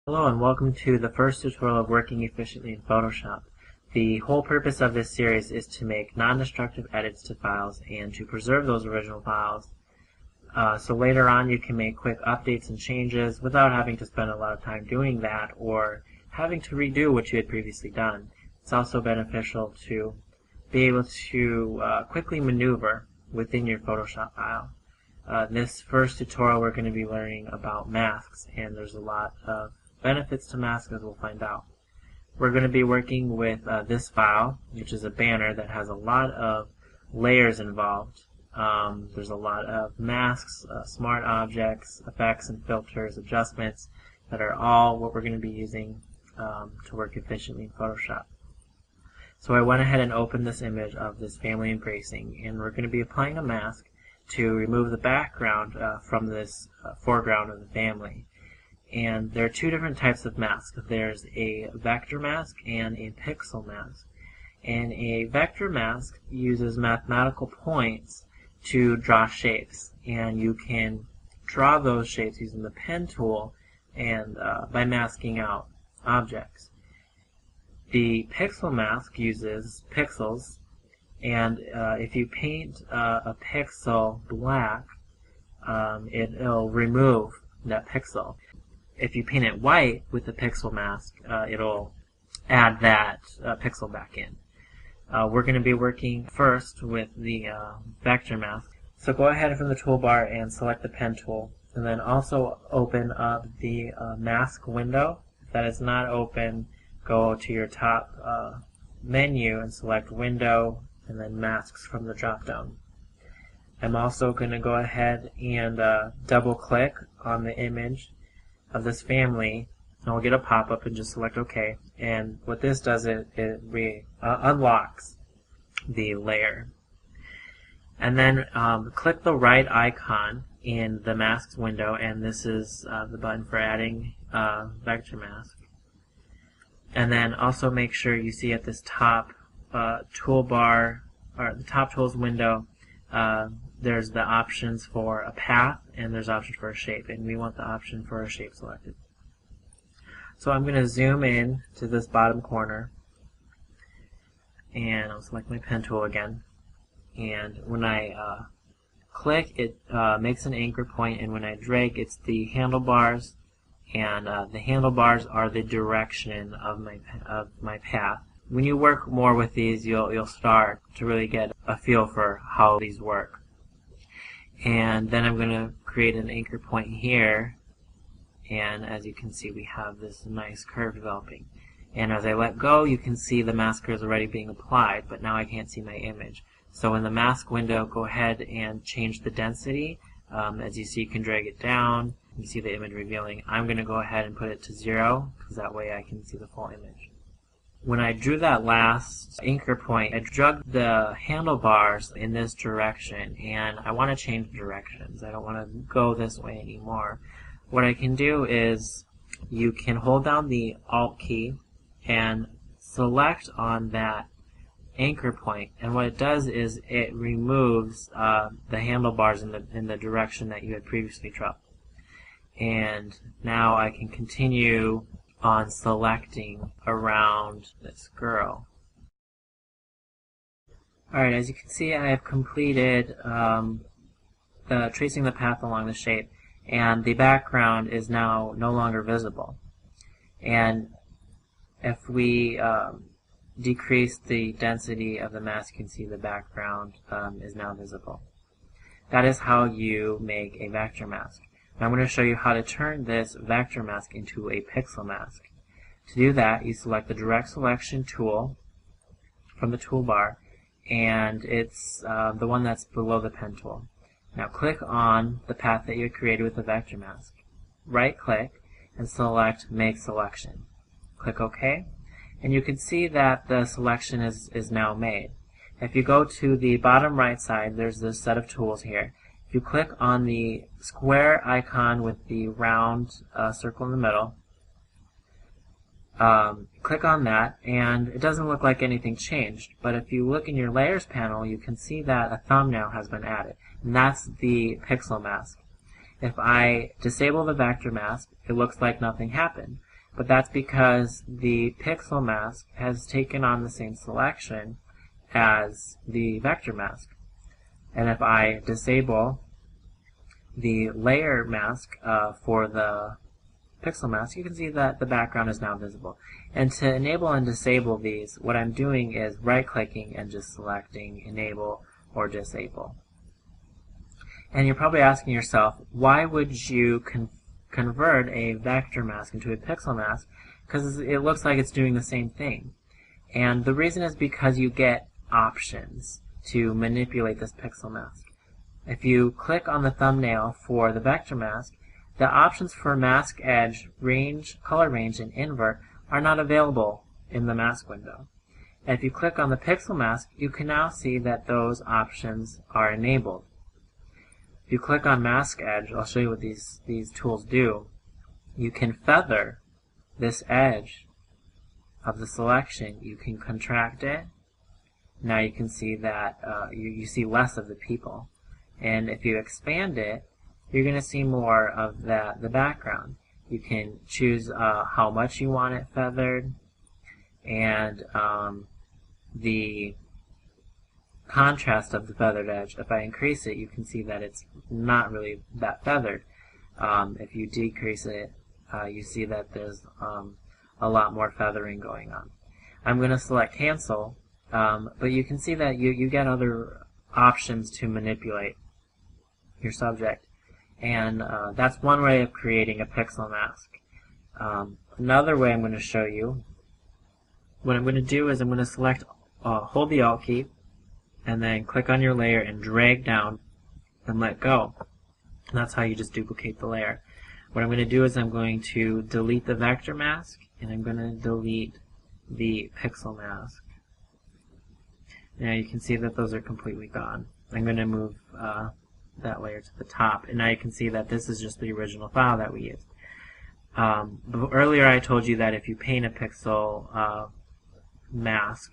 Hello and welcome to the first tutorial of working efficiently in Photoshop. The whole purpose of this series is to make non-destructive edits to files and to preserve those original files so later on you can make quick updates and changes without having to spend a lot of time doing that or having to redo what you had previously done. It's also beneficial to be able to quickly maneuver within your Photoshop file. In this first tutorial we're going to be learning about masks, and there's a lot of benefits to masks, as we'll find out. We're going to be working with this file, which is a banner that has a lot of layers involved. There's a lot of masks, smart objects, effects and filters, adjustments that are all what we're going to be using to work efficiently in Photoshop. So I went ahead and opened this image of this family embracing, and we're going to be applying a mask to remove the background from this foreground of the family. And there are two different types of masks. There's a vector mask and a pixel mask. And a vector mask uses mathematical points to draw shapes, and you can draw those shapes using the pen tool and by masking out objects. The pixel mask uses pixels, and if you paint a pixel black, it'll remove that pixel. If you paint it white with the pixel mask, it'll add that pixel back in. We're going to be working first with the vector mask. So go ahead from the toolbar and select the pen tool, and then also open up the mask window. If that is not open, go to your top menu and select Window and then Masks from the drop down. I'm also going to go ahead and double click on the image of this family, and I'll get a pop-up and just select OK. And what this does is it unlocks the layer. And then click the right icon in the masks window, and this is the button for adding vector mask. And then also make sure you see at this top toolbar, or the top tools window, there's the options for a path and there's options for a shape, and we want the option for a shape selected. So I'm going to zoom in to this bottom corner, and I'll select my pen tool again, and when I click, it makes an anchor point, and when I drag, it's the handlebars, and the handlebars are the direction of my path. When you work more with these, you'll start to really get a feel for how these work. And then I'm going to create an anchor point here, and as you can see, we have this nice curve developing. And as I let go, you can see the masker is already being applied, but now I can't see my image. So in the mask window, go ahead and change the density. As you see, you can drag it down. You see the image revealing. I'm going to go ahead and put it to 0, because that way I can see the full image. When I drew that last anchor point, I drug the handlebars in this direction, and I want to change directions. I don't want to go this way anymore. What I can do is you can hold down the Alt key and select on that anchor point, and what it does is it removes the handlebars in the direction that you had previously drawn. And now I can continue on selecting around this girl. Alright, as you can see, I have completed tracing the path along the shape, and the background is now no longer visible. And if we decrease the density of the mask, you can see the background is now visible. That is how you make a vector mask. Now I'm going to show you how to turn this vector mask into a pixel mask. To do that, you select the Direct Selection tool from the toolbar, and it's the one that's below the pen tool. Now click on the path that you created with the vector mask. Right click and select Make Selection. Click OK, and you can see that the selection is now made. If you go to the bottom right side, there's this set of tools here. If you click on the square icon with the round circle in the middle, click on that, and it doesn't look like anything changed. But if you look in your Layers panel, you can see that a thumbnail has been added, and that's the pixel mask. If I disable the vector mask, it looks like nothing happened. but that's because the pixel mask has taken on the same selection as the vector mask. And if I disable the layer mask for the pixel mask, you can see that the background is now visible. And to enable and disable these, what I'm doing is right-clicking and just selecting enable or disable. And you're probably asking yourself, why would you convert a vector mask into a pixel mask? Because it looks like it's doing the same thing. And the reason is because you get options to manipulate this pixel mask. If you click on the thumbnail for the vector mask, the options for mask edge, range, color range, and invert are not available in the mask window. And if you click on the pixel mask, you can now see that those options are enabled. If you click on mask edge, I'll show you what these tools do. You can feather this edge of the selection. You can contract it. Now you can see that you see less of the people. And if you expand it, you're going to see more of the background. You can choose how much you want it feathered, and the contrast of the feathered edge. If I increase it, you can see that it's not really that feathered. If you decrease it, you see that there's a lot more feathering going on. I'm going to select cancel, but you can see that you get other options to manipulate your subject. And that's one way of creating a pixel mask. Another way I'm going to show you, what I'm going to do is I'm going to select, hold the Alt key, and then click on your layer and drag down and let go. And that's how you just duplicate the layer. What I'm going to do is I'm going to delete the vector mask, and I'm going to delete the pixel mask. Now you can see that those are completely gone. I'm going to move that layer to the top, and now you can see that this is just the original file that we used. Earlier I told you that if you paint a pixel mask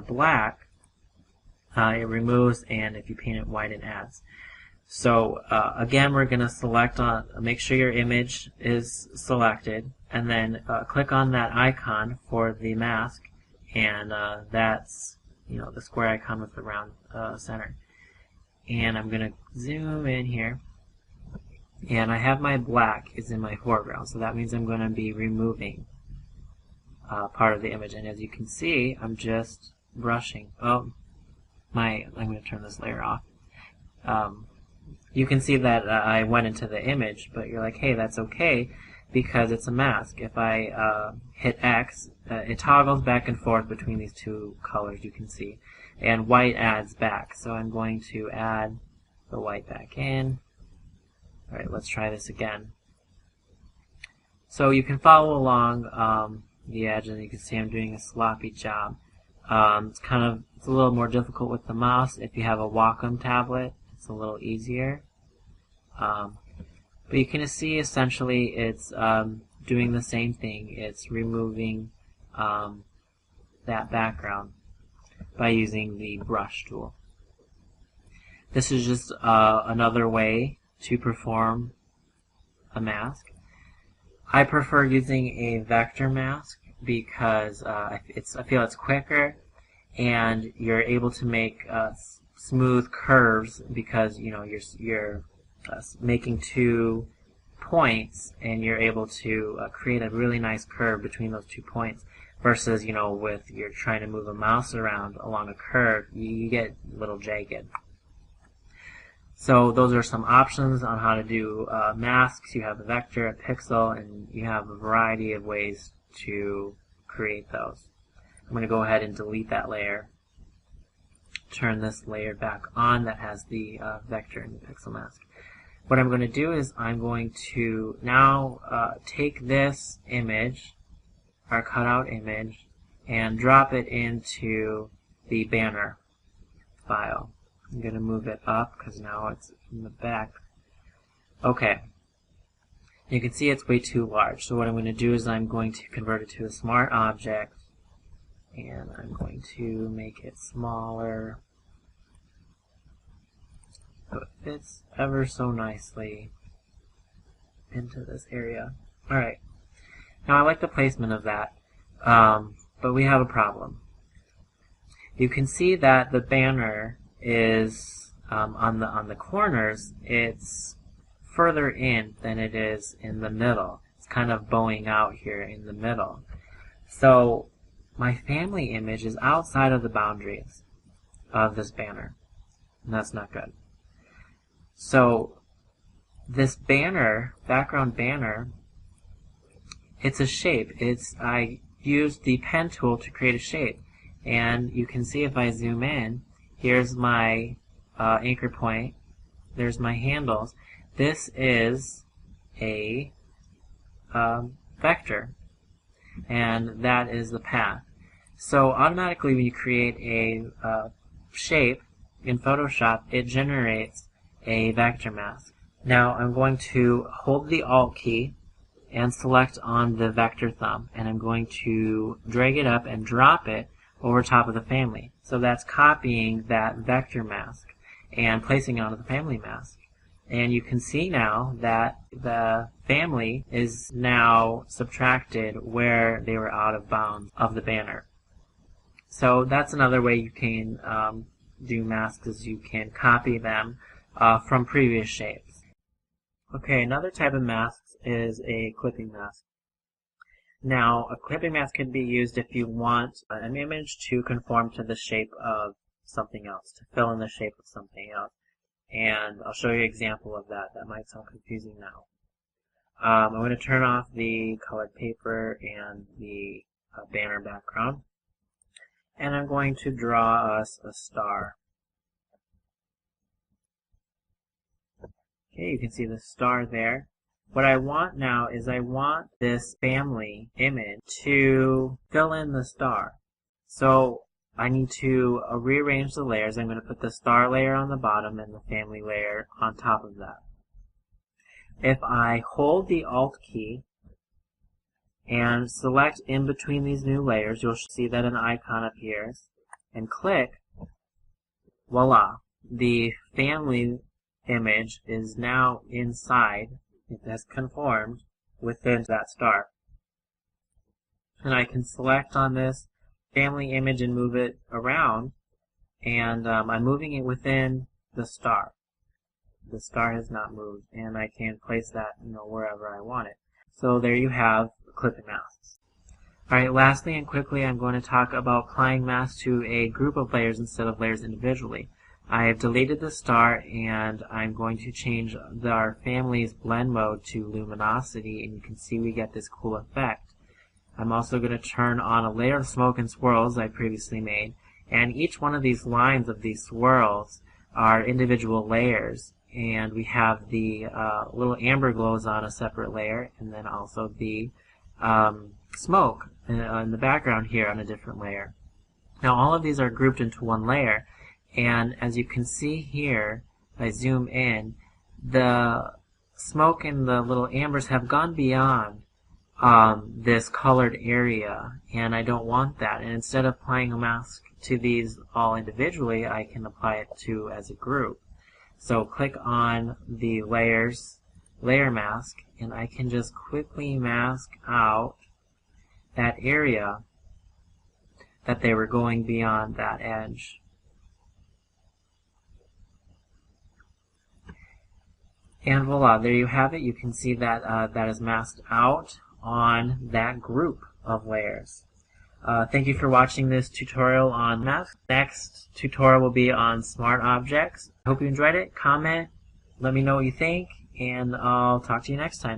black, it removes, and if you paint it white, it adds. So again, we're going to select make sure your image is selected, and then click on that icon for the mask, and that's the square icon with the round center. And I'm going to zoom in here, and I have my black is in my foreground, so that means I'm going to be removing part of the image. And as you can see, I'm just brushing. I'm going to turn this layer off. You can see that I went into the image, but you're like, hey, that's okay because it's a mask. If I hit X, it toggles back and forth between these two colors, you can see. And white adds back. So I'm going to add the white back in. Alright, let's try this again. So you can follow along the edge, and you can see I'm doing a sloppy job. It's a little more difficult with the mouse. If you have a Wacom tablet, it's a little easier. But you can see essentially it's doing the same thing. It's removing that background by using the brush tool. This is just another way to perform a mask. I prefer using a vector mask because I feel it's quicker, and you're able to make smooth curves because you're making 2 points, and you're able to create a really nice curve between those 2 points. Versus, with you're trying to move a mouse around along a curve, you get a little jagged. So those are some options on how to do masks. You have a vector, a pixel, and you have a variety of ways to create those. I'm going to go ahead and delete that layer. Turn this layer back on that has the vector and the pixel mask. What I'm going to do is I'm going to now take this image, our cutout image, and drop it into the banner file. I'm going to move it up because now it's in the back. Okay. You can see it's way too large. So what I'm going to do is I'm going to convert it to a smart object, and I'm going to make it smaller so it fits ever so nicely into this area. Alright. Now I like the placement of that, but we have a problem. You can see that the banner is on the corners. It's further in than it is in the middle. It's kind of bowing out here in the middle. So my family image is outside of the boundaries of this banner, and that's not good. So this banner, background banner, it's a shape. I used the pen tool to create a shape, and you can see if I zoom in, here's my anchor point, there's my handles. This is a vector, and that is the path. So automatically when you create a shape in Photoshop, it generates a vector mask. Now I'm going to hold the Alt key and select on the vector thumb, and I'm going to drag it up and drop it over top of the family. So that's copying that vector mask and placing it onto the family mask. And you can see now that the family is now subtracted where they were out of bounds of the banner. So that's another way you can do masks, is you can copy them from previous shapes. Okay, another type of mask is a clipping mask. Now, a clipping mask can be used if you want an image to conform to the shape of something else, to fill in the shape of something else. And I'll show you an example of that. That might sound confusing now. I'm going to turn off the colored paper and the banner background. And I'm going to draw us a star. Okay, you can see the star there. What I want now is I want this family image to fill in the star. So I need to rearrange the layers. I'm going to put the star layer on the bottom and the family layer on top of that. If I hold the Alt key and select in between these new layers, you'll see that an icon appears, and click, voila, the family image is now inside. It has conformed within that star. And I can select on this family image and move it around, and I'm moving it within the star. The star has not moved, and I can place that wherever I want it. So there you have clipping masks. Alright, lastly and quickly, I'm going to talk about applying masks to a group of layers instead of layers individually. I have deleted the star, and I'm going to change our family's blend mode to luminosity, and you can see we get this cool effect. I'm also going to turn on a layer of smoke and swirls I previously made, and each one of these lines of these swirls are individual layers, and we have the little amber glows on a separate layer, and then also the smoke in the background here on a different layer. Now all of these are grouped into one layer, and as you can see here, if I zoom in, the smoke and the little ambers have gone beyond this colored area, and I don't want that. And instead of applying a mask to these all individually, I can apply it to as a group. So click on the layers, layer mask, and I can just quickly mask out that area that they were going beyond that edge. And voila, there you have it. You can see that that is masked out on that group of layers. Thank you for watching this tutorial on masks. Next tutorial will be on smart objects. I hope you enjoyed it. Comment, let me know what you think, and I'll talk to you next time.